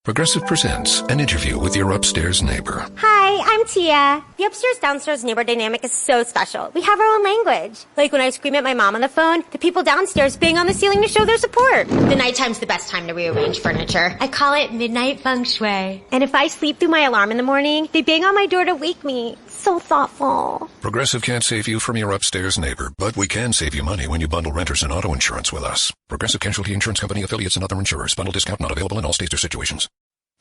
Progressive presents an interview with your upstairs neighbor. Hi, I'm Tia. The upstairs-downstairs neighbor dynamic is so special. We have our own language. Like when I scream at my mom on the phone, the people downstairs bang on the ceiling to show their support. The nighttime's the best time to rearrange furniture. I call it midnight feng shui. And if I sleep through my alarm in the morning, they bang on my door to wake me. So thoughtful. Progressive can't save you from your upstairs neighbor, but we can save you money when you bundle renters and auto insurance with us. Progressive Casualty Insurance Company, affiliates, and other insurers. Bundle discount not available in all states or situations.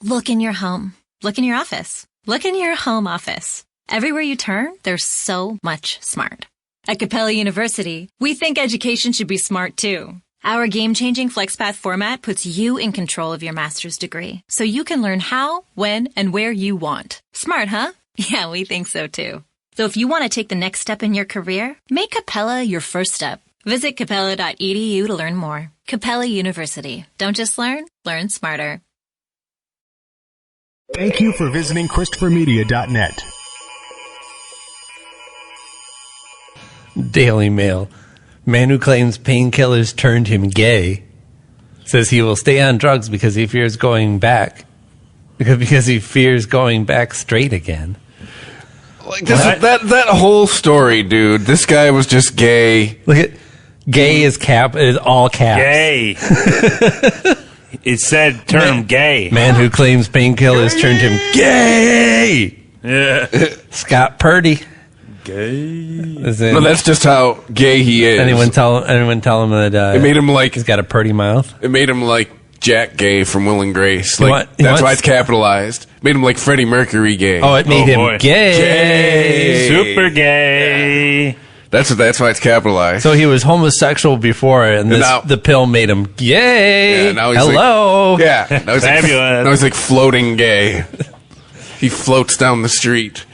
Look in your home. Look in your office. Look in your home office. Everywhere you turn, there's so much smart. At Capella University, we think education should be smart too. Our game-changing FlexPath format puts you in control of your master's degree, so you can learn how, when, and where you want. Smart, huh? Yeah, we think so too. So if you want to take the next step in your career, make Capella your first step. Visit capella.edu to learn more. Capella University. Don't just learn smarter. Thank you for visiting ChristopherMedia.net. Daily Mail. Man who claims painkillers turned him gay says he will stay on drugs because he fears going back. Because he fears going back straight again. Like that whole story, dude. This guy was just gay. Look at gay is all caps. Gay. It said turn gay. Man who claims painkillers turned him gay. Yeah. Scott Purdy. Gay. No, that's just how gay he is. Anyone tell him that it made him like he's got a purdy mouth? It made him like Jack Gay from Will and Grace. Like that's why it's capitalized. Made him like Freddie Mercury gay. Oh, it made him gay. Super gay. Yeah. That's why it's capitalized. So he was homosexual before, and the pill made him gay. Yeah, now he's hello. Now he's like floating gay. He floats down the street.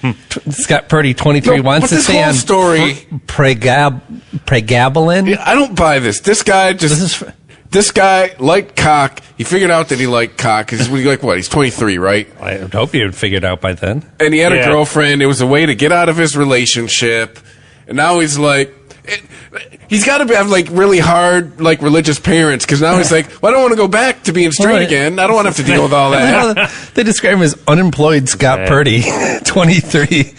Scott Purdy, 23, wants to stay on story. Pregabalin. Yeah, I don't buy this. This guy This guy liked cock. He figured out that he liked cock. He's like, what? He's 23, right? I hope you had figured out by then. And he had a girlfriend. It was a way to get out of his relationship. And now he's like, he's got to have like really hard like religious parents because now he's like, well, I don't want to go back to being straight again. I don't want to have to deal with all that. They describe him as unemployed Scott Purdy, 23,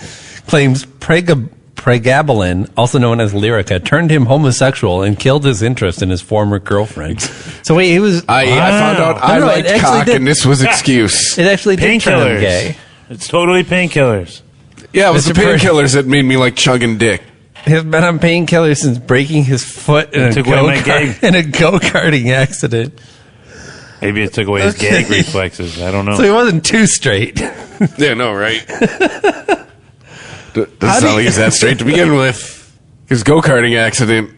claims pregabalin, also known as Lyrica, turned him homosexual and killed his interest in his former girlfriend. So wait, he was... I found out I liked cock and this was excuse. It actually did turn him gay. It's totally painkillers. Yeah, it was the painkillers that made me like chugging dick. He's been on painkillers since breaking his foot in a go-karting accident. Maybe it took away his gag reflexes. I don't know. So he wasn't too straight. Yeah, no, right? Doesn't sound like he's that straight to begin with. His go-karting accident,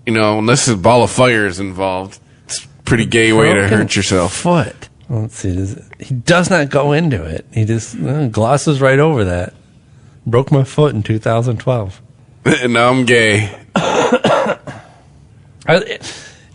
unless a ball of fire is involved, it's a pretty gay way to hurt yourself. Foot. Let's see. He does not go into it. He just glosses right over that. Broke my foot in 2012. And now I'm gay.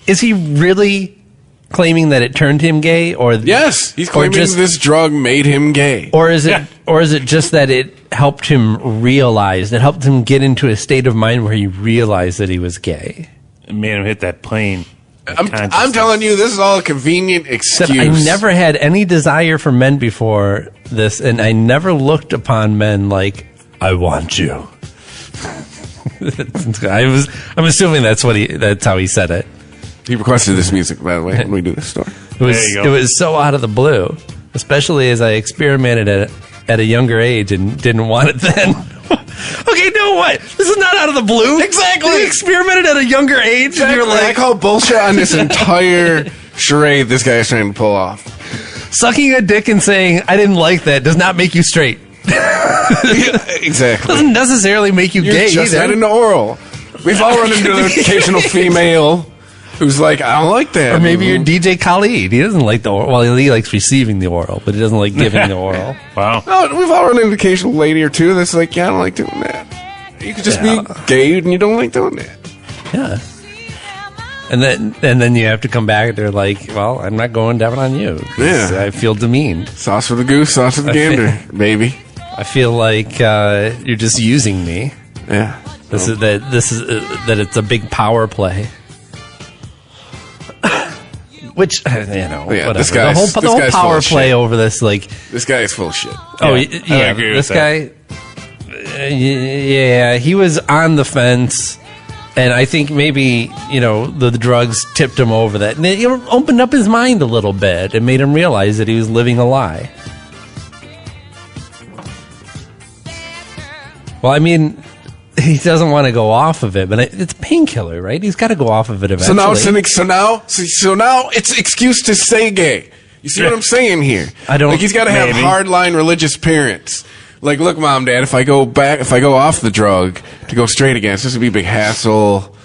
Is he really claiming that it turned him gay, or yes, he's claiming this drug made him gay, or is it just that it helped him realize, it helped him get into a state of mind where he realized that he was gay? It made him hit that plane. I'm telling you, this is all a convenient excuse. I never had any desire for men before this, and I never looked upon men like, I want you. I'm assuming that's how he said it. He requested this music, by the way, when we do this story. It was so out of the blue, especially as I experimented at a younger age and didn't want it then. Okay, no, what? This is not out of the blue. Exactly. You experimented at a younger age, exactly. And you're like, I call bullshit on this entire charade this guy is trying to pull off. Sucking a dick and saying I didn't like that does not make you straight. Yeah, exactly. Doesn't necessarily make you gay just either. Not into oral. We've all run into an occasional female who's like, I don't like that. Or maybe you're DJ Khalid. He doesn't like the oral. Well, he likes receiving the oral, but he doesn't like giving the oral. Wow. No, we've all run into an occasional lady or two that's like, yeah, I don't like doing that. You could just be gay and you don't like doing that. Yeah. And then you have to come back and they're like, well, I'm not going down on you. Yeah. I feel demeaned. Sauce for the goose, sauce for the gander, baby. I feel like you're just using me. Yeah. That it's a big power play. Which, Yeah, whatever. this The whole guy's full power of play shit. over this, like, This guy is full of shit. oh, Yeah, I yeah, agree this with that. guy, yeah, he was on the fence, and I think maybe, the drugs tipped him over that. And it opened up his mind a little bit and made him realize that he was living a lie. Well, I mean, he doesn't want to go off of it, but it's a painkiller, right? He's got to go off of it eventually. So now it's excuse to stay gay. You see what I'm saying here? I don't- like he's got to have Maybe. hardline religious parents. Like, look, mom, dad, if I go off the drug to go straight again, it's just gonna be a big hassle.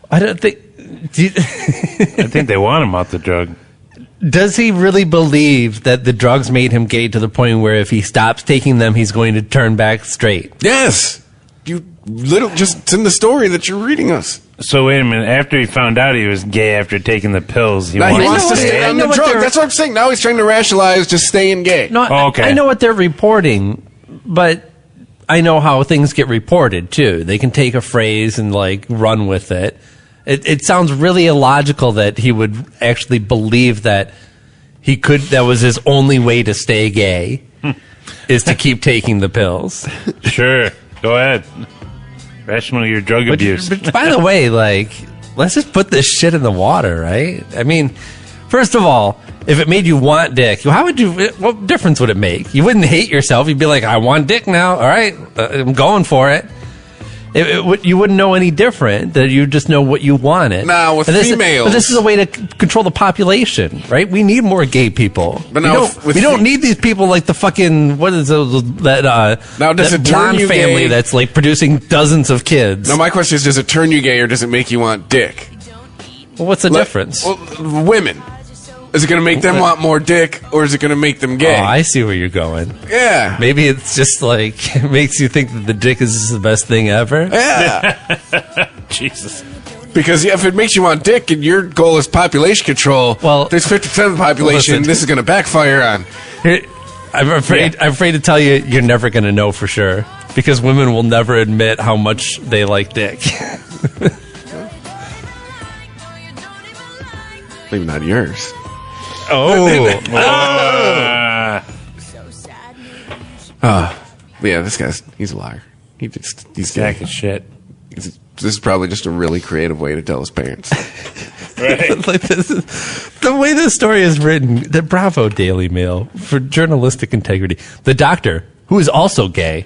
I don't think. I think they want him out the drug. Does he really believe that the drugs made him gay to the point where if he stops taking them, he's going to turn back straight? Yes, it's in the story that you're reading us. So wait a minute. After he found out he was gay after taking the pills, he Now he wanted wants to to stay I on know the what drug. they're- That's what I'm saying. Now he's trying to rationalize just staying gay. No, Oh, okay. I know what they're reporting, but I know how things get reported too. They can take a phrase and like run with it. It sounds really illogical that he would actually believe that that was his only way to stay gay is to keep taking the pills. Sure. Go ahead. Rational your drug abuse. But by the way, like, let's just put this shit in the water, right? I mean, first of all, if it made you want dick, what difference would it make? You wouldn't hate yourself. You'd be like, I want dick now. All right, I'm going for it. You wouldn't know any different. That you just know what you wanted. Now, with But females- this is a way to control the population, right? We need more gay people. But now we don't need these people like the fucking now does that it turn blonde you family gay? that's like producing dozens of kids. Now, my question is, does it turn you gay or does it make you want dick? Well, what's the difference? Well, women. Is it going to make them want more dick or is it going to make them gay? Oh, I see where you're going. Yeah. Maybe it's just like it makes you think that the dick is the best thing ever. Yeah. Jesus. Because if it makes you want dick and your goal is population control, Well, there's 50% of the population listen. this is going to backfire on. I'm afraid to tell you, you're never going to know for sure because women will never admit how much they like dick. Maybe not yours. Yeah, he's a liar. He's Sack gay. of shit. This is probably just a really creative way to tell his parents. Right. Like the way this story is written, the Bravo Daily Mail for journalistic integrity. The doctor, who is also gay,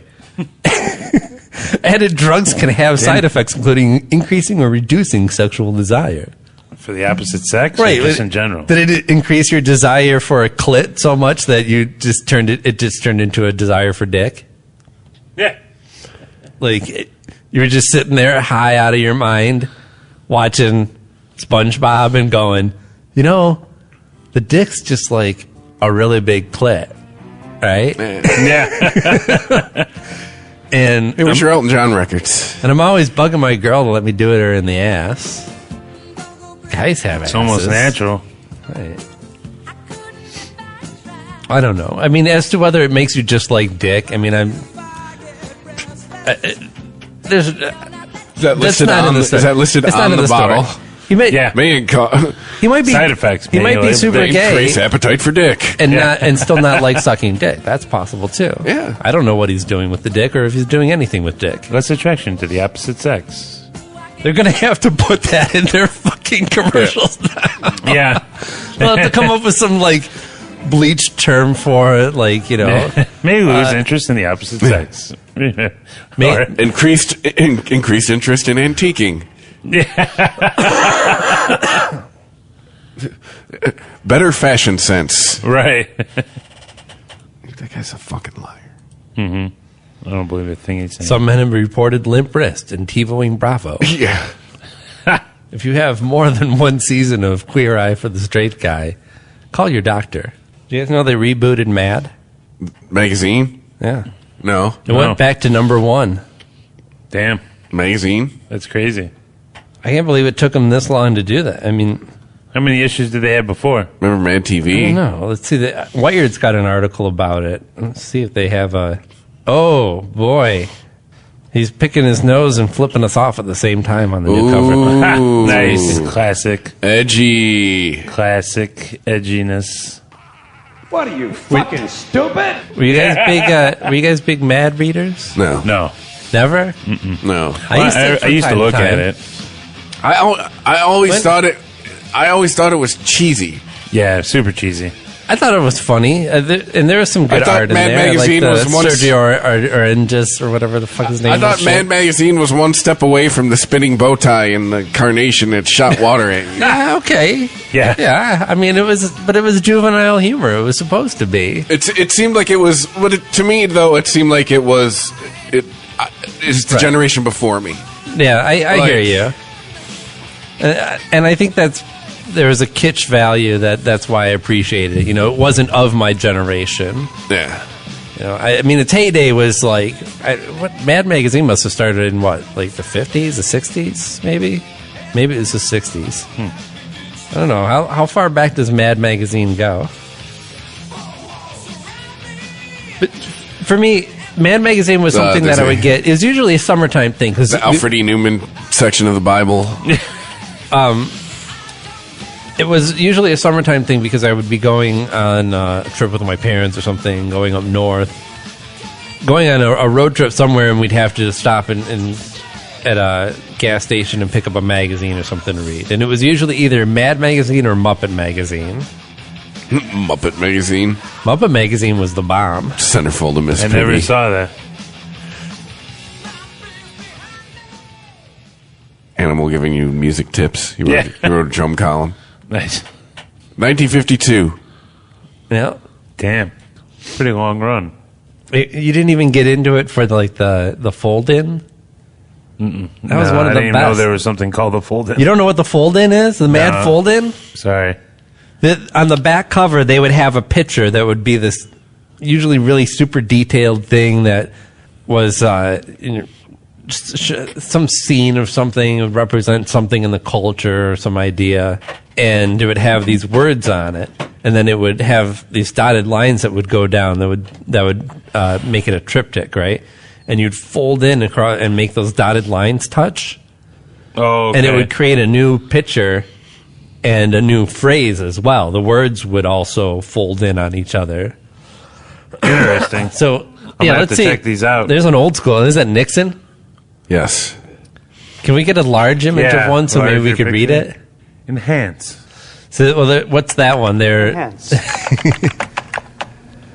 added drugs can have side effects, including increasing or reducing sexual desire. For the opposite sex, or Right, just in general. Did it increase your desire for a clit so much that you just turned into a desire for dick? Yeah. Like you were just sitting there high out of your mind, watching SpongeBob and going, the dick's just like a really big clit, right? Yeah. And Hey, where's your Elton John records? I'm always bugging my girl to let me do it her in the ass. Guys have It's almost asses. natural. Right. I don't know. I mean, as to whether it makes you just like dick, I mean, there's Is that that's listed not in on the the, story. is that listed It's on not in the bottle? story. He may, Yeah. May he might be Side effects, He might be maybe. super gay increase appetite for dick. and still not like sucking dick. That's possible too. Yeah. I don't know what he's doing with the dick or if he's doing anything with dick. Less attraction to the opposite sex. They're gonna have to put that in their fucking commercials now. Yeah. They'll have to come up with some like bleached term for it, like Maybe lose interest in the opposite sex. Or- Increased interest in antiquing. Better fashion sense. right. That guy's a fucking liar. I don't believe a thing he's saying. Some men have reported limp wrist and TiVoing Bravo. Yeah. If you have more than one season of Queer Eye for the Straight Guy, call your doctor. Do you guys know they rebooted Mad? Magazine? Yeah. No. It went back to *1. Damn. Magazine? That's crazy. I can't believe it took them this long to do that. I mean, How many issues did they have before? Remember Mad I TV? don't know. Let's see. Wired's got an article about it. Let's see if they have a... Oh, boy. He's picking his nose and flipping us off at the same time on the new cover. Nice. Classic. Edgy. Classic edginess. What are you, fucking stupid? Were you guys big Mad readers? No. No. Never? No. I used to look at it. I always thought it was cheesy. Yeah, super cheesy. I thought it was funny, and there was some good I thought art in Mad there. Magazine like was once- Sergio Oranges or whatever the fuck his name I was. thought Mad Magazine was one step away from the spinning bow tie and the carnation that shot water at you. Yeah, okay. Yeah. Yeah, I mean, it was juvenile humor. It was supposed to be. It seemed like it was, to me though, it seemed like it was, it's the generation before me. Yeah, I hear you. And I think there was a kitsch value that's why I appreciated it. You know, it wasn't of my generation. Yeah. You know, I mean, its heyday was like, Mad Magazine must have started in what, like the 50s, the 60s, maybe? Maybe it was the 60s. I don't know. How far back does Mad Magazine go? But for me, Mad Magazine was something that I would get. It was usually a summertime thing. The Alfred E. Newman section of the Bible. It was usually a summertime thing because I would be going on a trip with my parents or something, going up north, going on a road trip somewhere, and we'd have to stop at a gas station and pick up a magazine or something to read. And it was usually either Mad Magazine or Muppet Magazine. Muppet Magazine. Muppet Magazine was the bomb. Centerfold of Miss I Piggy. never saw that. Animal giving you music tips. You wrote a drum column. Nice. 1952. Yeah. Damn. Pretty long run. You didn't even get into it for the fold-in? That was one of the best. I didn't even know there was something called the fold-in. You don't know what the fold-in is? The Mad Fold-in? Sorry. On the back cover, they would have a picture that would be this usually really super detailed thing that was some scene of something. It would represent something in the culture or some idea. And it would have these words on it. And then it would have these dotted lines that would go down that would make it a triptych, right? And you'd fold in across and make those dotted lines touch. Oh, okay. And it would create a new picture and a new phrase as well. The words would also fold in on each other. Interesting. So, let's check these out. There's an old school. Is that Nixon? Yes. Can we get a large image of one so maybe we could read it? Enhance. So, what's that one? Enhance.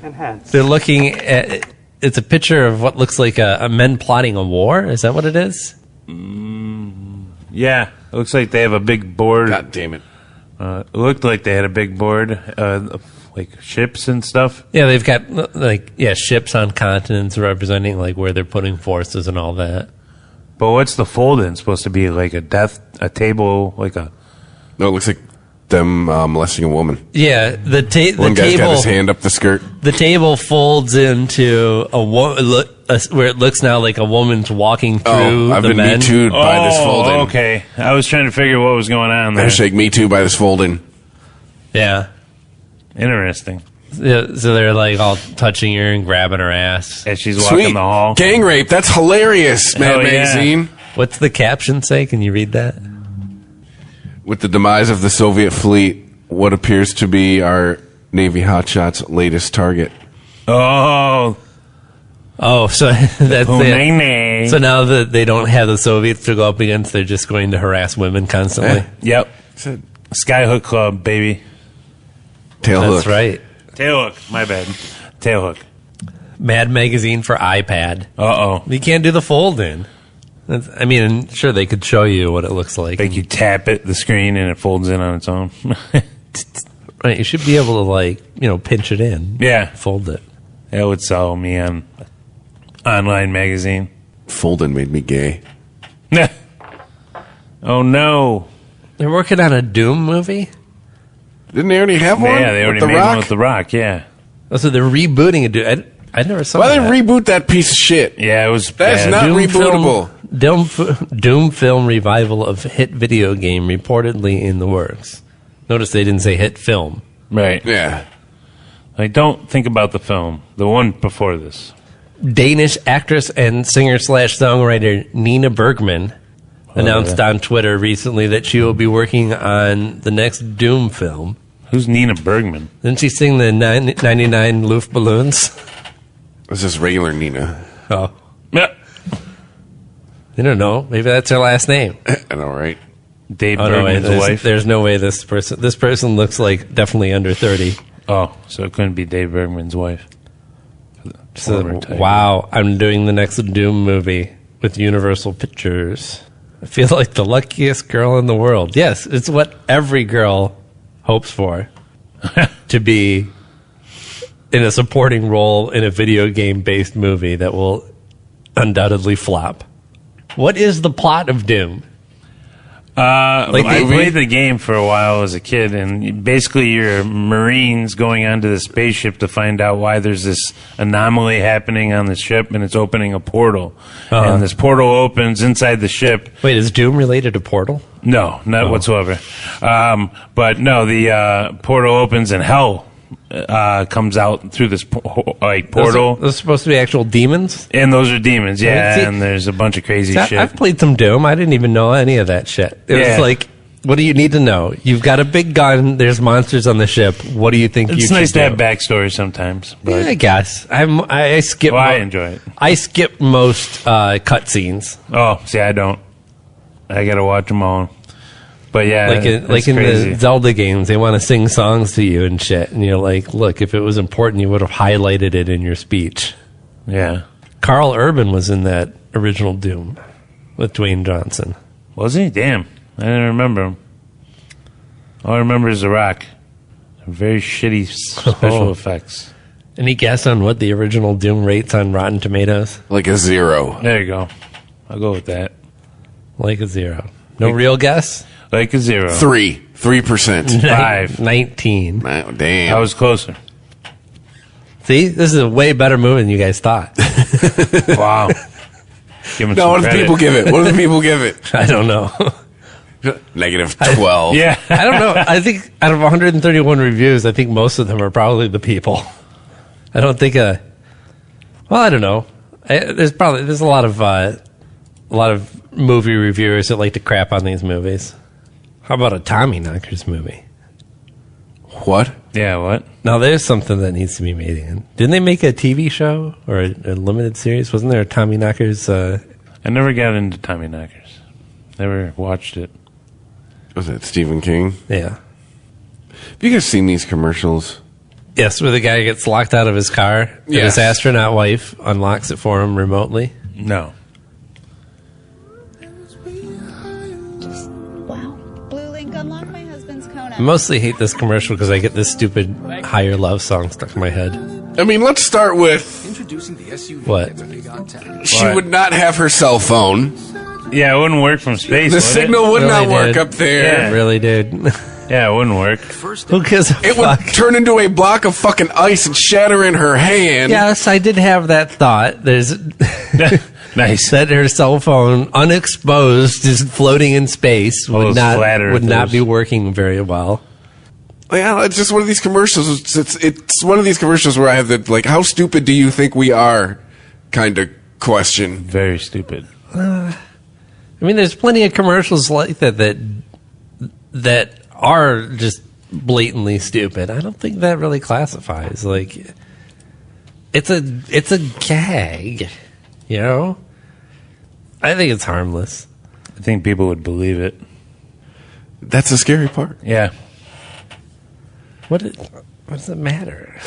Enhance. They're looking at. It's a picture of what looks like a men plotting a war. Is that what it is? Yeah. It looks like they have a big board. God damn it. It looked like they had a big board, like ships and stuff. Yeah, they've got ships on continents representing like where they're putting forces and all that. But what's the fold-in supposed to be? Like a table, like a... No, it looks like them molesting a woman. Yeah, the One guy's table. got his hand up the skirt. The table folds into where it looks now like a woman's walking through I've the been men. Me Too'd by this fold-in. Okay. I was trying to figure what was going on there. Hashtag Me Too by this fold-in. Yeah. Interesting. Yeah, so they're like all touching her and grabbing her ass. As she's walking Sweet. the hall. Gang rape. That's hilarious, Mad Hell yeah. Magazine. What's the caption say? Can you read that? With the demise of the Soviet fleet, what appears to be our Navy hotshots' latest target. Oh. Oh, so that's it. Nene. So now that they don't have the Soviets to go up against, they're just going to harass women constantly. Yep. Skyhook Club, baby. Tailhook. That's right. Tailhook. My bad. Tailhook. Mad Magazine for iPad. Uh-oh. You can't do the fold-in. I mean, sure, they could show you what it looks like. Like you tap it, the screen, and it folds in on its own. Right, you should be able to, like, pinch it in. Yeah. Fold it. That would sell me on online magazine. Fold-in made me gay. Oh, no. They're working on a Doom movie? Didn't they already have one? Yeah, they already with the made Rock? one with The Rock, yeah. Oh, so they're rebooting a Doom. I never saw Why that. they reboot that piece of shit? Yeah, it was That's bad. not rebootable. Doom film revival of hit video game reportedly in the works. Notice they didn't say hit film. Right. Yeah. Like, don't think about the film. The one before this. Danish actress and singer/songwriter Nina Bergman announced on Twitter recently that she will be working on the next Doom film. Who's Nina Bergman? Didn't she sing the 99 Luftballons? It's just regular Nina. Oh. Yeah. I don't know. Maybe that's her last name. I know, right? Dave Oh, no, wait, Bergman's wife. there's no way this person looks like definitely under 30. Oh, so it couldn't be Dave Bergman's wife. So, Former Tiger. wow, I'm doing the next Doom movie with Universal Pictures. I feel like the luckiest girl in the world. Yes, it's what every girl hopes for. To be in a supporting role in a video game-based movie that will undoubtedly flop. What is the plot of Doom? I played the game for a while as a kid, and basically you're Marines going onto the spaceship to find out why there's this anomaly happening on the ship, and it's opening a portal. And this portal opens inside the ship. Wait, is Doom related to Portal? No, not whatsoever. But no, the portal opens and hell comes out through this portal. Those are supposed to be actual demons? And those are demons, yeah, See, and there's a bunch of crazy shit. I've played some Doom. I didn't even know any of that shit. It was Yeah. like, what do you need to know? You've got a big gun. There's monsters on the ship. What do you think you It's should nice to do? have backstory sometimes. But Yeah, I guess. I skip. I enjoy it. I skip most cutscenes. Oh, see, I don't. I gotta watch them all. But yeah, Like it's in crazy. the Zelda games, they want to sing songs to you and shit. And you're like, look, if it was important, you would have highlighted it in your speech. Yeah. Carl Urban was in that original Doom with Dwayne Johnson. Was he? Damn. I didn't remember him. All I remember is The Rock. Very shitty special effects. Any guess on what the original Doom rates on Rotten Tomatoes? Like a 0. There you go. I'll go with that. Like a 0. No real guess? Like a 0. 3%. 5. 19. Wow, damn. I was closer. See, this is a way better movie than you guys thought. Wow. Give him No, some what do the credit. people give it? What do the people give it? I don't know. Negative 12. Yeah. I don't know. I think out of 131 reviews, I think most of them are probably the people. I don't think well, I don't know. There's a lot of movie reviewers that like to crap on these movies. How about a Tommy Knockers movie? What? Yeah, what? Now there's something that needs to be made in. Didn't they make a TV show or a limited series? Wasn't there a Tommy Knockers? I never got into Tommy Knockers. Never watched it. Was that Stephen King? Yeah. Have you guys seen these commercials? Yes, where the guy gets locked out of his car and Yes. his astronaut wife unlocks it for him remotely. No. Wow. Blue link unlock my husband's Kona. I mostly hate this commercial because I get this stupid Higher Love song stuck in my head. I mean, let's start with Introducing the SUV. What? she What? would not have her cell phone. Yeah, it wouldn't work from space. The would signal would Really not work did. up there. Yeah. It really did. It? Yeah, it wouldn't work. Who gives a It fuck? would turn into a block of fucking ice and shatter in her hand. Yes, I did have that thought. There's Nice. that her cell phone, unexposed, just floating in space, All would those flat not earthers. be working very well. Yeah, it's just one of these commercials. It's one of these commercials where I have the, like, how stupid do you think we are kind of question. Very stupid. I mean, there's plenty of commercials like that are just blatantly stupid. I don't think that really classifies. Like, it's a gag, you know. I think it's harmless. I think people would believe it. That's the scary part. Yeah. What does it matter?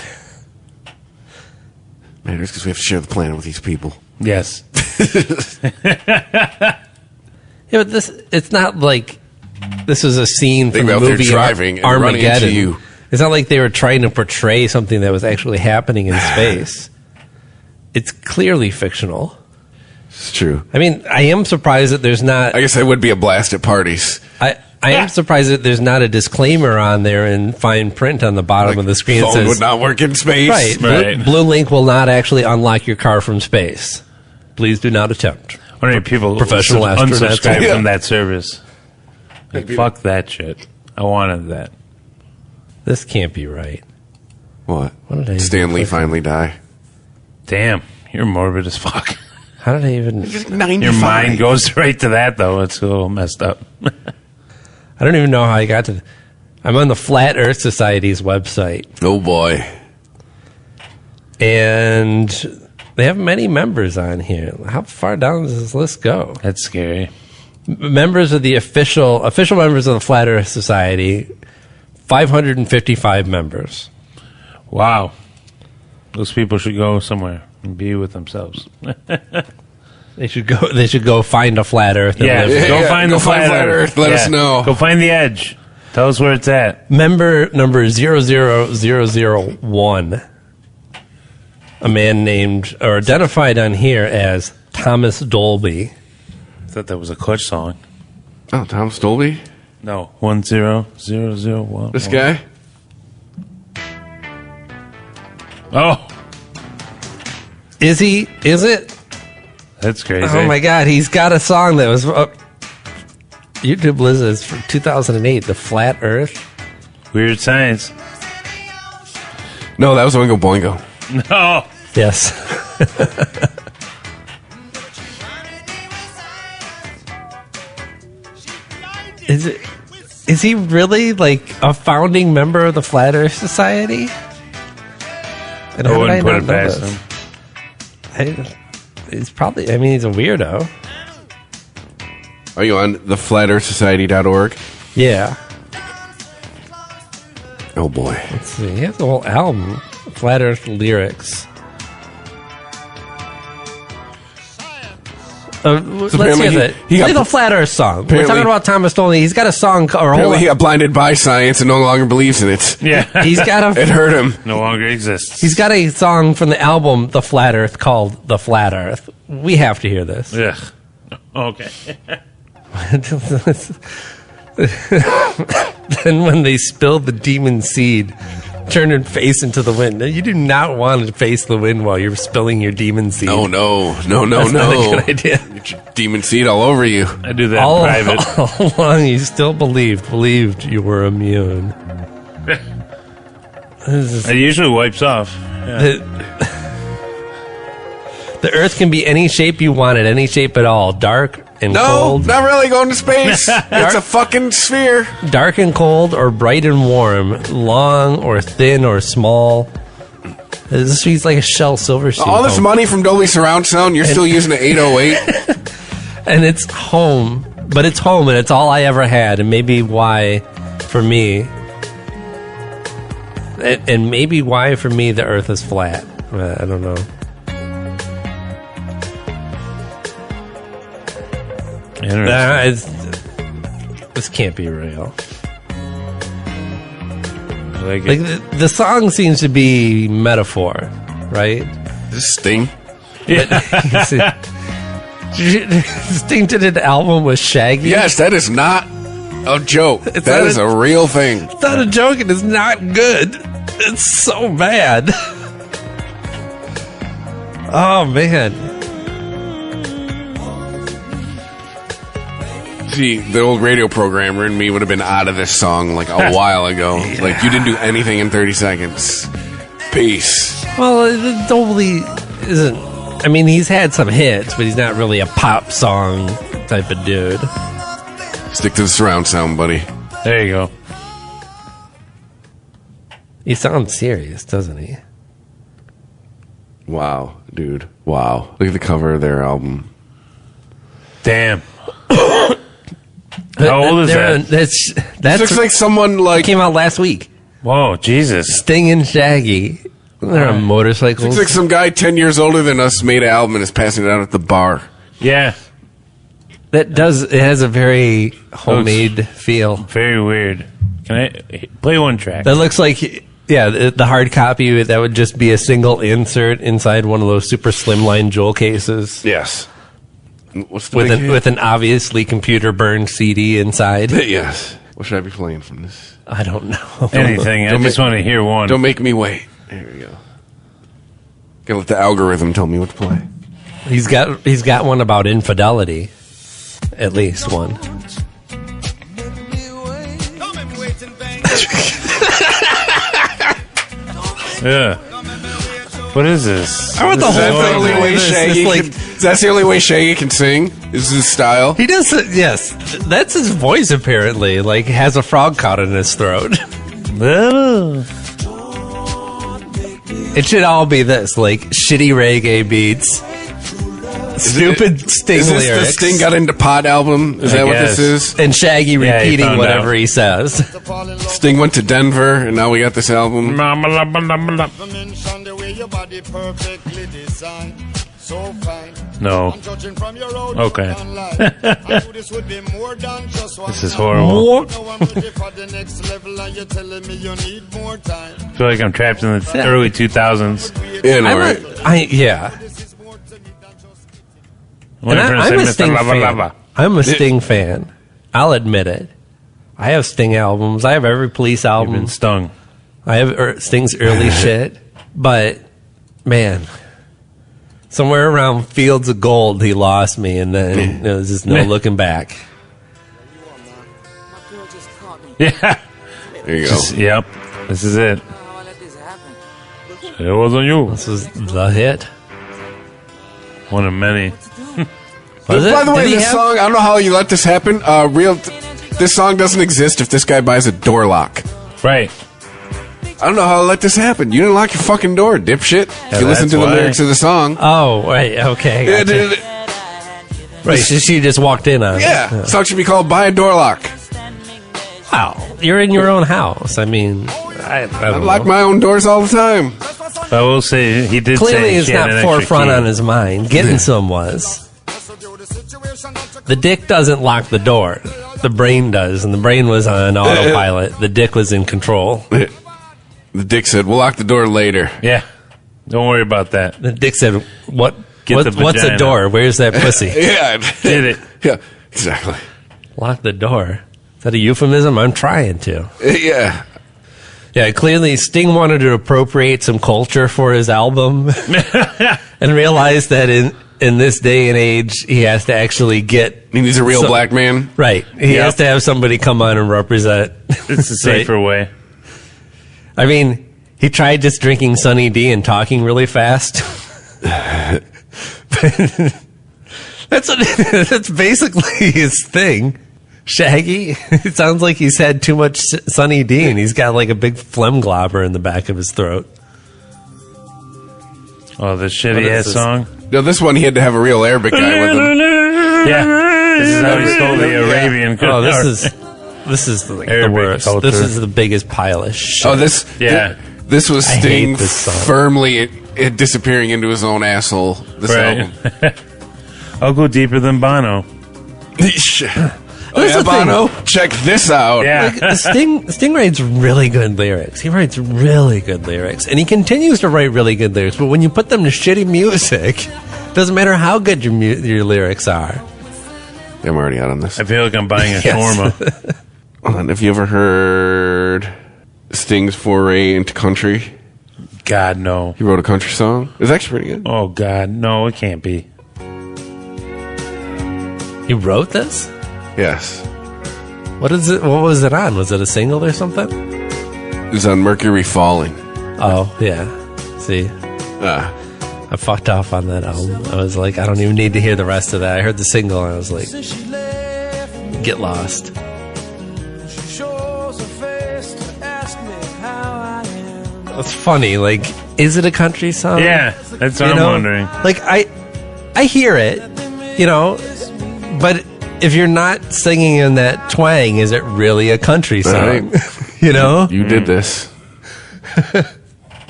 Matters because we have to share the planet with these people. Yes. Yeah, but it's not like this is a scene Think from the about if they're movie driving and running into Armageddon. you. It's not like they were trying to portray something that was actually happening in space. It's clearly fictional. It's true. I mean, I am surprised that there's not. I guess that would be a blast at parties. I am surprised that there's not a disclaimer on there in fine print on the bottom of the screen. Phone that says, would not work in space. Right, Right. Blue Link will not actually unlock your car from space. Please do not attempt. How many people Professional astronauts. unsubscribe Yeah. from that service? Like, fuck that shit. I wanted that. This can't be right. What? What did I Stan Lee do? finally die? Damn. You're morbid as fuck. How did I even... 95. Your mind goes right to that, though. It's a little messed up. I don't even know how I got to... I'm on the Flat Earth Society's website. Oh, boy. And they have many members on here. How far down does this list go? That's scary. Members of the official members of the Flat Earth Society, 555 members. Wow. Those people should go somewhere and be with themselves. They should go find a flat Earth. And live there. Go find the flat Earth. Let us know. Go find the edge. Tell us where it's at. Member number 00001. A man named, or identified on here as Thomas Dolby. I thought that was a Clutch song. Oh, Tom Stolby? No, 10001. This guy? Oh, Is it? that's crazy. Oh my God, he's got a song that was YouTube lists is from 2008, The Flat Earth. Weird Science. No, that was Oingo Boingo. No. Yes. Is he really like a founding member of the Flat Earth Society? And I how did wouldn't put not it know past this? him. He's probably, I mean, he's a weirdo. Are you on theflatearthsociety.org? Yeah. Oh, boy. Let's see. He has a whole album, Flat Earth Lyrics. Let's hear that. Play the Flat Earth song. We're talking about Thomas Dolby. He's got a song. Apparently he got blinded by science and no longer believes in it. Yeah. He's got a... It hurt him. No longer exists. He's got a song from the album The Flat Earth called The Flat Earth. We have to hear this. Ugh. Okay. Then when they spilled the demon seed, turn and face into the wind. Now, you do not want to face the wind while you're spilling your demon seed. No. That's not a good idea. Get your demon seed all over you. I do that in private. All along, you still believed you were immune. It usually wipes off. Yeah. The Earth can be any shape you want it, any shape at all. Dark and cold. No, not really going to space. It's a fucking sphere. Dark and cold or bright and warm. Long or thin or small. This feels like a Shell Silverstein. All this money from Dolby Surround Sound, you're still using an 808? And it's home. But it's home and it's all I ever had. And maybe why, for me... And maybe why, for me, the Earth is flat. I don't know. This can't be real. Like the song seems to be metaphor, right? Is this Sting? Yeah. Sting did an album with Shaggy. Yes, that is not a joke. That is a real thing. It's not a joke, and it's not good. It's so bad. Oh, man. See, the old radio programmer in me would have been out of this song like a while ago. Yeah. Like, you didn't do anything in 30 seconds. Peace. Well, Dolby isn't... I mean, he's had some hits, but he's not really a pop song type of dude. Stick to the surround sound, buddy. There you go. He sounds serious, doesn't he? Wow, dude. Wow. Look at the cover of their album. Damn. How old is that? That looks like someone like... came out last week. Whoa, Jesus. Sting and Shaggy. They're on motorcycles. Looks like some guy 10 years older than us made an album and is passing it out at the bar. Yeah. It has a very homemade feel. Very weird. Can I play one track? That looks like... Yeah, the hard copy, that would just be a single insert inside one of those super slimline jewel cases. Yes. What's the with an obviously computer burned CD inside. Yes. What should I be playing from this? I don't know. Anything. I just want to hear one. Don't make me wait. There we go. Gotta let the algorithm tell me what to play. He's got one about infidelity. At least one. Yeah. What is this? I want the whole thing. That's the only way Shaggy can sing. Is his style? He does. Yes, that's his voice. Apparently, like has a frog caught in his throat. It should all be this, like shitty reggae beats. Stupid Sting lyrics. Is this the Sting Got Into Pot album? Is that what this is? And Shaggy repeating whatever he says. Sting went to Denver, and now we got this album. No. Okay. This is horrible. I feel like I'm trapped in the early 2000s. Yeah, no, right? Yeah. I'm a Sting fan. I'm a Sting fan. I'll admit it. I have Sting albums. I have every Police album. You've been stung. I have Sting's early shit. But, man, somewhere around Fields of Gold, he lost me, and then there was just no looking back. Yeah. There you go. Yep. This is it. It wasn't you. This was the hit. One of many. By the way, this song, I don't know how you let this happen. This song doesn't exist if this guy buys a door lock. Right. I don't know how to let this happen. You didn't lock your fucking door, dipshit. If you listen to the lyrics of the song. Oh, right, okay. Right, she just walked in on it. Yeah, song should be called Buy a Door Lock. Wow, you're in your own house. I mean, I lock my own doors all the time. I will say, he did clearly it's not forefront on his mind. Getting some was. The dick doesn't lock the door. The brain does, and the brain was on autopilot. The dick was in control. The dick said, we'll lock the door later. Yeah. Don't worry about that. The dick said, what's a door? Where's that pussy? Yeah. Did it. Yeah, exactly. Lock the door. Is that a euphemism? I'm trying to. Yeah. Yeah, clearly Sting wanted to appropriate some culture for his album and realized that in this day and age, he has to actually get... He's a real black man? Right. He has to have somebody come on and represent. It's a safer way. I mean, he tried just drinking Sunny D and talking really fast. That's basically his thing. Shaggy, it sounds like he's had too much Sunny D and he's got like a big phlegm globber in the back of his throat. Oh, the shitty ass song? No, this one he had to have a real Arabic guy with him. Yeah. This is how he stole the Arabian culture. Oh, this is the worst. Culture. This is the biggest pile of shit. Oh, this was Sting firmly disappearing into his own asshole. This album. I'll go deeper than Bono. Oh, yeah, Bono, check this out. Yeah. Like, Sting writes really good lyrics. He writes really good lyrics. And he continues to write really good lyrics. But when you put them to shitty music, it doesn't matter how good your lyrics are. I'm already out on this. I feel like I'm buying a shawarma. Have you ever heard Sting's foray into country? God, no. He wrote a country song? It's actually pretty good. Oh, God. No, it can't be. He wrote this? Yes. What was it on? Was it a single or something? It was on Mercury Falling. Oh, yeah. See? I fucked off on that album. I was like, I don't even need to hear the rest of that. I heard the single and I was like, get lost. It's funny. Like, is it a country song? Yeah, that's what I'm wondering. Like, I hear it, but if you're not singing in that twang, is it really a country song? Right. You did this.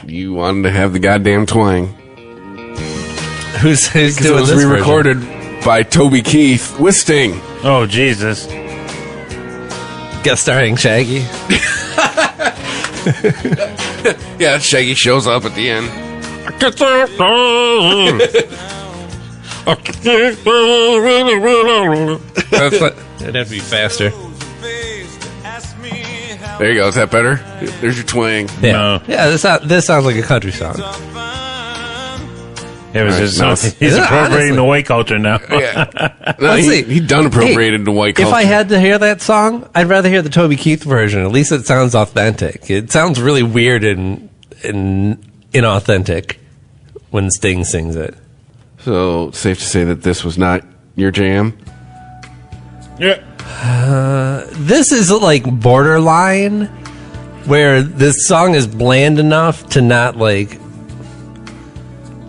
You wanted to have the goddamn twang. Who's doing this? It was re-recorded by Toby Keith with Sting. Oh, Jesus. Guest starring Shaggy. Yeah, Shaggy shows up at the end. It'd have to be faster. There you go. Is that better? There's your twang. Yeah, no. Yeah. This sounds like a country song. It was he's appropriating the white culture now. Yeah. No, he done appropriated the white culture. If I had to hear that song, I'd rather hear the Toby Keith version. At least it sounds authentic. It sounds really weird and inauthentic. when Sting sings it. So, safe to say that this was not your jam? Yeah. This is like borderline, where this song is bland enough to not like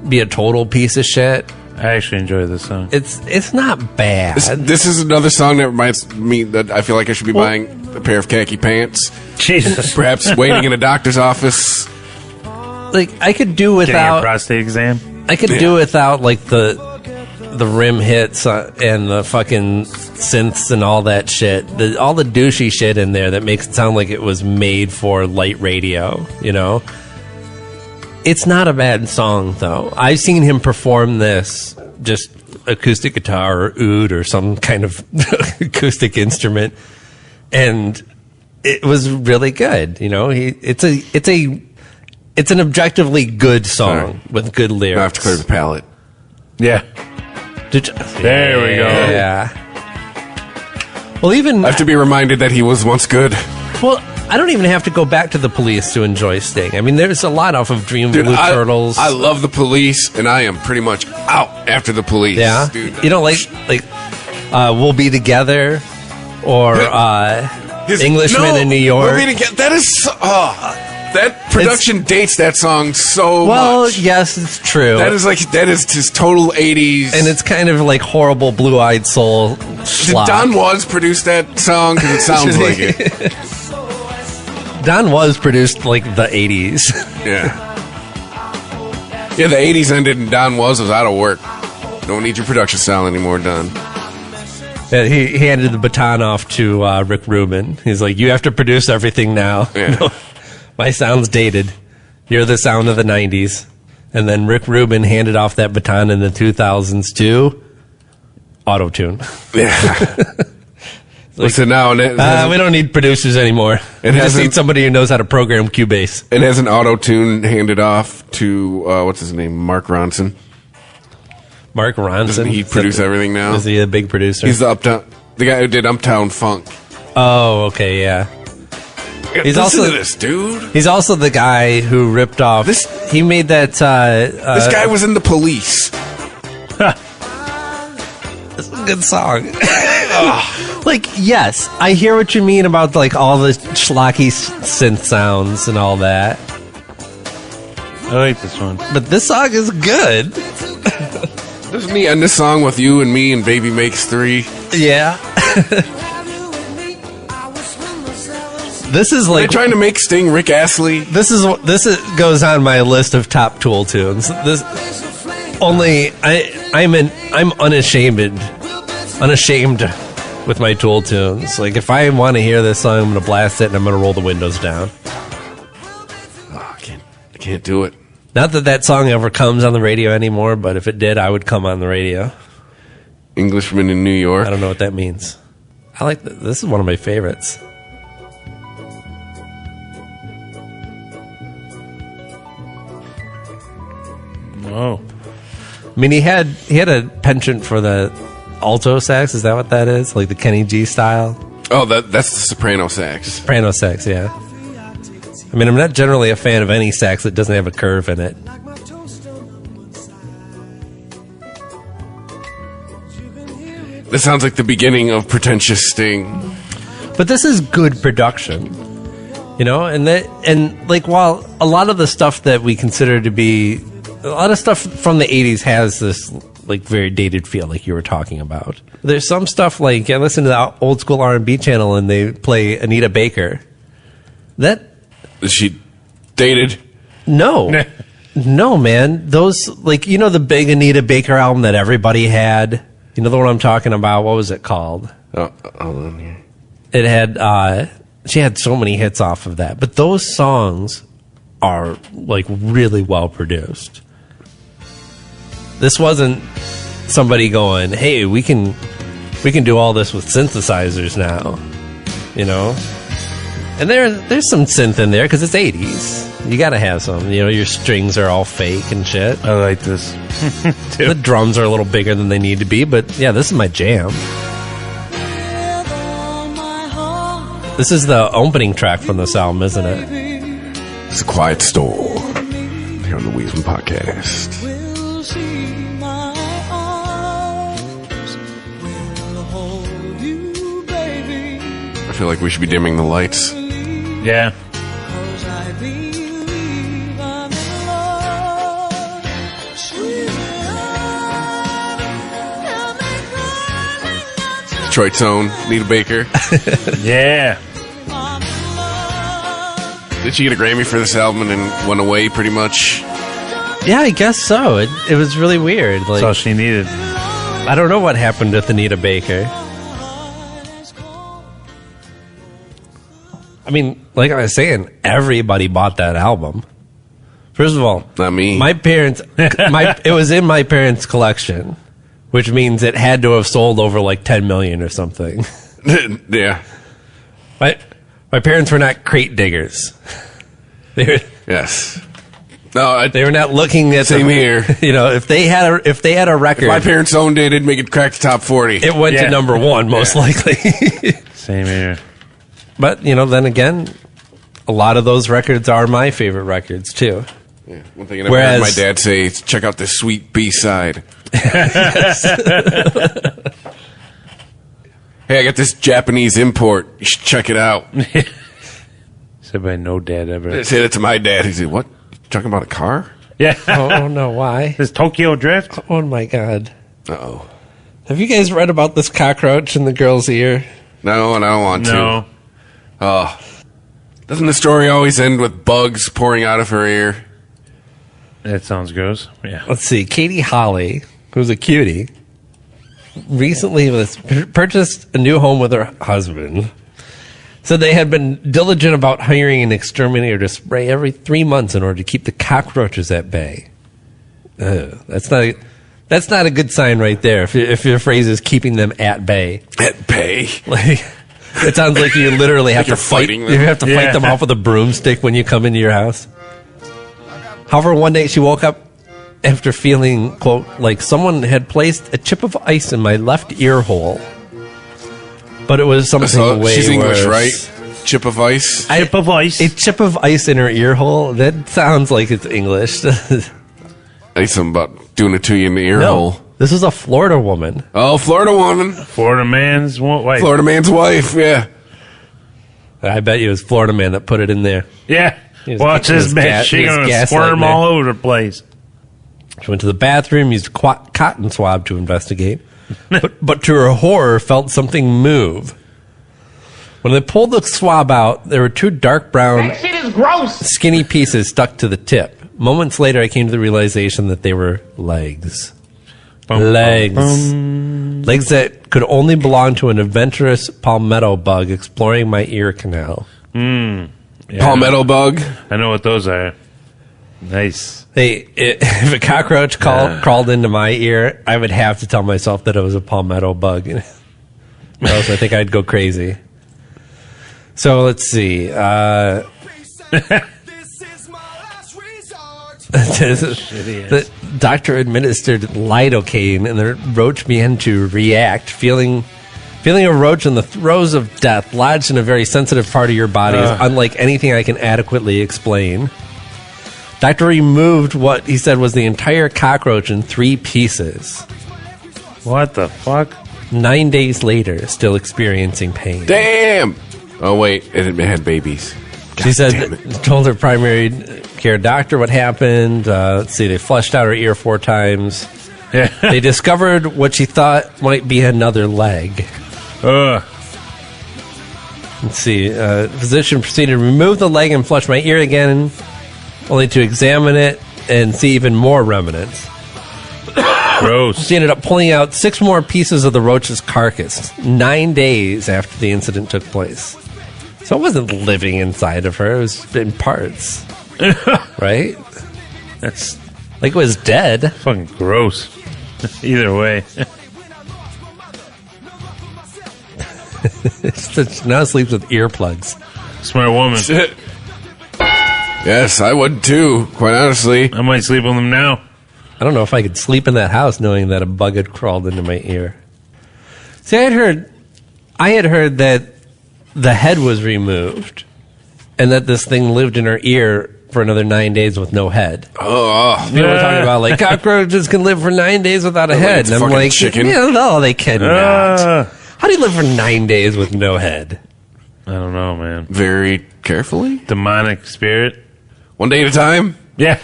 be a total piece of shit. I actually enjoy this song. It's not bad. This is another song that reminds me that I feel like I should be buying a pair of khaki pants. Jesus. Perhaps waiting in a doctor's office. Like, I could do Getting a without prostate exam. I could do without like the rim hits and the fucking synths and all that shit. All the douchey shit in there that makes it sound like it was made for light radio, you know? It's not a bad song, though. I've seen him perform this, just acoustic guitar or oud or some kind of acoustic instrument, and it was really good. You know, it's an objectively good song with good lyrics. I have to clear the palate. Yeah. There we go. Yeah. Well, I have to be reminded that he was once good. Well, I don't even have to go back to the Police to enjoy Sting. I mean, there's a lot off of Dream Blue Turtles. I love the Police, and I am pretty much out after the Police. Yeah, dude. You don't like We'll Be Together or Englishman in New York. We'll Be Together. That is that production dates that song so much. Well, yes, it's true. That is just total 80s. And it's kind of like horrible Blue-Eyed Soul Did schlock. Don Was produce that song? Because it sounds like it. Don Was produced like the 80s. Yeah. Yeah, the 80s ended and Don Was out of work. Don't need your production style anymore, Don. Yeah, he handed the baton off to Rick Rubin. He's like, you have to produce everything now. Yeah. My sound's dated. You're the sound of the 90s. And then Rick Rubin handed off that baton in the 2000s to Auto-Tune. Yeah. Listen now, we don't need producers anymore. We just need somebody who knows how to program Cubase. And has an Auto-Tune handed off to, what's his name, Mark Ronson. Mark Ronson? Doesn't he produce everything now? Is he a big producer? He's the guy who did Uptown Funk. Oh, okay, yeah. He's also this dude. He's also the guy who ripped off. He made that. This guy was in the Police. It's a good song. Like, yes, I hear what you mean about like all the schlocky synth sounds and all that. I like this one, but this song is good. Doesn't he end this song with You and Me and Baby Makes Three? Yeah. This is like trying to make Sting Rick Astley. This goes on my list of top Tool tunes. I'm unashamed with my Tool tunes. Like, if I want to hear this song, I'm going to blast it and I'm going to roll the windows down. Oh, I can't do it. Not that song ever comes on the radio anymore, but if it did, I would come on the radio. Englishman in New York. I don't know what that means. I like this is one of my favorites. Oh. I mean, he had a penchant for the alto sax. Is that what that is? Like the Kenny G style? Oh, that's the soprano sax. Soprano sax, yeah. I mean, I'm not generally a fan of any sax that doesn't have a curve in it. This sounds like the beginning of pretentious Sting. But this is good production. You know, and like, while a lot of the stuff that we consider to be a lot of stuff from the 80s has this like very dated feel, like you were talking about. There's some stuff like I listen to the old school R&B channel and they play Anita Baker. Is she dated? No. No, man. Those, like, you know the big Anita Baker album that everybody had? You know the one I'm talking about? What was it called? Oh, hold on here. It had, she had so many hits off of that. But those songs are, like, really well produced. This wasn't somebody going, hey, we can do all this with synthesizers now. You know? And there's some synth in there because it's 80s. You gotta have some. You know, your strings are all fake and shit. I like this. The drums are a little bigger than they need to be, but yeah, this is my jam. This is the opening track from this album, isn't it? It's a Quiet Storm. here on the Weasman Podcast. Will see my arms, will hold you, baby. I feel like we should be dimming the lights. Yeah. 'Cause I believe I'm in love. Sweet love, tell me, darling, that you're Detroit's own Nita Baker. Yeah. I'm in love. Did she get a Grammy for this album and then went away pretty much? Yeah, I guess so. It was really weird. That's Like, all she needed. I don't know what happened with Anita Baker. I mean, like I was saying, everybody bought that album. First of all, Not me. my parents, it was in my parents' collection, which means it had to have sold over like 10 million or something. Yeah. My parents were not crate diggers. Yes. No, They were not looking at Same here. You know, if they had a record, my parents owned it, it'd make it crack the top 40. it went Yeah. to number one most likely. Same here. But then again, a lot of those records are my favorite records too. Yeah. One thing I never heard Whereas- my dad say is, check out this sweet B-side. Hey, I got this Japanese import. You should check it out. Said by no dad I ever. said it to my dad. He said, what? You talking about a car? Yeah. Oh no, why? This Tokyo Drift? Oh my god. Uh-oh. Have you guys read about this cockroach in the girl's ear? No, and I don't want to. No. Oh. Doesn't the story always end with bugs pouring out of her ear? That sounds gross. Yeah. Let's see. Katie Holly, who's a cutie, recently purchased a new home with her husband. Said they had been diligent about hiring an exterminator to spray every 3 months in order to keep the cockroaches at bay. That's not a good sign right there. If your phrase is keeping them at bay, At bay. like it sounds like you literally have Like to you're fight. fighting them. You have to fight Yeah. them off with a broomstick when you come into your house. However, one day she woke up after feeling, quote, like someone had placed a chip of ice in my left ear hole. But it was something So way she's English, worse. right? Chip of ice? Chip of ice. A chip of ice in her ear hole? That sounds like it's English. I something about doing it to you in the ear hole. This is a Florida woman. Oh, Florida woman. Florida man's wife. Florida man's wife, yeah. I bet you it was Florida man that put it in there. Yeah. He was- Watch he was this ga- bitch. he She's was going to gaslighting squirm her. all over the place. She went to the bathroom, used a cotton swab to investigate, but to her horror, felt something move. When they pulled the swab out, there were two dark brown, skinny pieces stuck to the tip. Moments later, I came to the realization that they were legs. Legs. Legs that could only belong to an adventurous palmetto bug exploring my ear canal. Yeah, Palmetto bug. I know what those are. Nice. Hey, if a cockroach crawled into my ear, I would have to tell myself that it was a palmetto bug. Or else I think I'd go crazy. So let's see. The doctor administered lidocaine, and the roach began to react, feeling a roach in the throes of death lodged in a very sensitive part of your body is unlike anything I can adequately explain. Doctor removed what he said was the entire cockroach in 3 pieces. What the fuck? 9 days later, still experiencing pain. Damn. Oh, wait. It had babies. She said, damn it. told her primary care doctor what happened. Let's see, they flushed out her ear 4 times. Yeah. They discovered what she thought might be another leg. Ugh. Let's see, physician proceeded to remove the leg and flush my ear again, only to examine it and see even more remnants. Gross. She ended up pulling out 6 more pieces of the roach's carcass 9 days after the incident took place. So it wasn't living inside of her, it was in parts. Right? That's Like it was dead. fucking gross. Either way. Now sleeps with earplugs. Smart woman. Shit. Yes, I would too, quite honestly. I might sleep with them now. I don't know if I could sleep in that house knowing that a bug had crawled into my ear. See, I had heard that the head was removed and that this thing lived in her ear for another 9 days with no head. Oh, People are talking about, like, cockroaches can live for 9 days without a head. And I'm like, chicken. Yeah, no, they cannot. How do you live for 9 days with no head? I don't know, man. Very carefully. Demonic spirit. One day at a time. Yeah.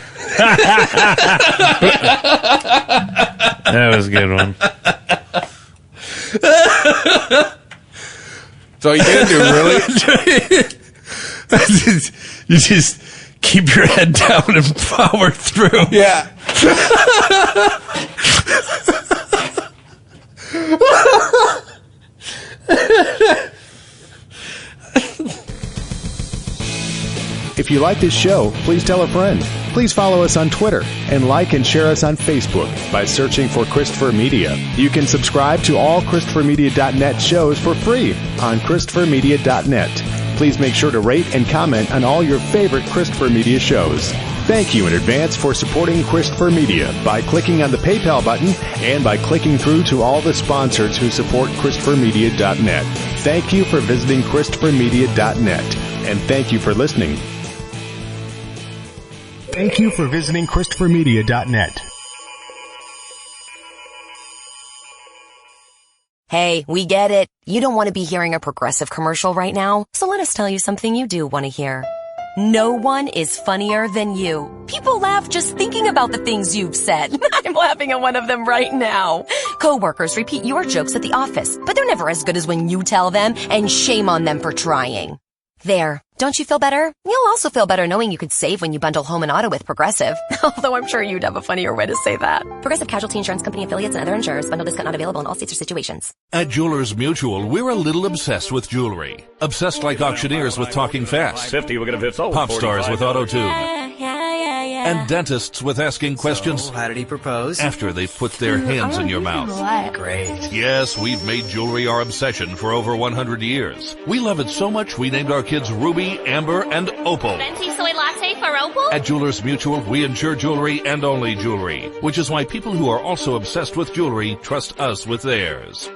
That was a good one. That's all you can do, really. You just keep your head down and power through. Yeah. If you like this show, please tell a friend. Please follow us on Twitter and like and share us on Facebook by searching for Christopher Media. You can subscribe to all ChristopherMedia.net shows for free on ChristopherMedia.net. Please make sure to rate and comment on all your favorite Christopher Media shows. Thank you in advance for supporting Christopher Media by clicking on the PayPal button and by clicking through to all the sponsors who support ChristopherMedia.net. Thank you for visiting ChristopherMedia.net, and thank you for listening. Thank you for visiting ChristopherMedia.net. Hey, we get it. You don't want to be hearing a Progressive commercial right now, so let us tell you something you do want to hear. No one is funnier than you. People laugh just thinking about the things you've said. I'm laughing at one of them right now. Coworkers repeat your jokes at the office, but they're never as good as when you tell them, and shame on them for trying. There. Don't you feel better? You'll also feel better knowing you could save when you bundle home and auto with Progressive. Although I'm sure you'd have a funnier way to say that. Progressive Casualty Insurance Company affiliates and other insurers. Bundle discount not available in all states or situations. At Jewelers Mutual, we're a little obsessed with jewelry. Obsessed like auctioneers with talking fast. 50, we're gonna fit sold. Pop stars with auto-tune. Yeah. And dentists with asking questions. How did he propose? After they've put their hands in your mouth. Great. Yes, we've made jewelry our obsession for over 100 years. We love it so much we named our kids Ruby, Amber, and Opal. Venti soy latte for Opal? At Jewelers Mutual, we insure jewelry and only jewelry, which is why people who are also obsessed with jewelry trust us with theirs.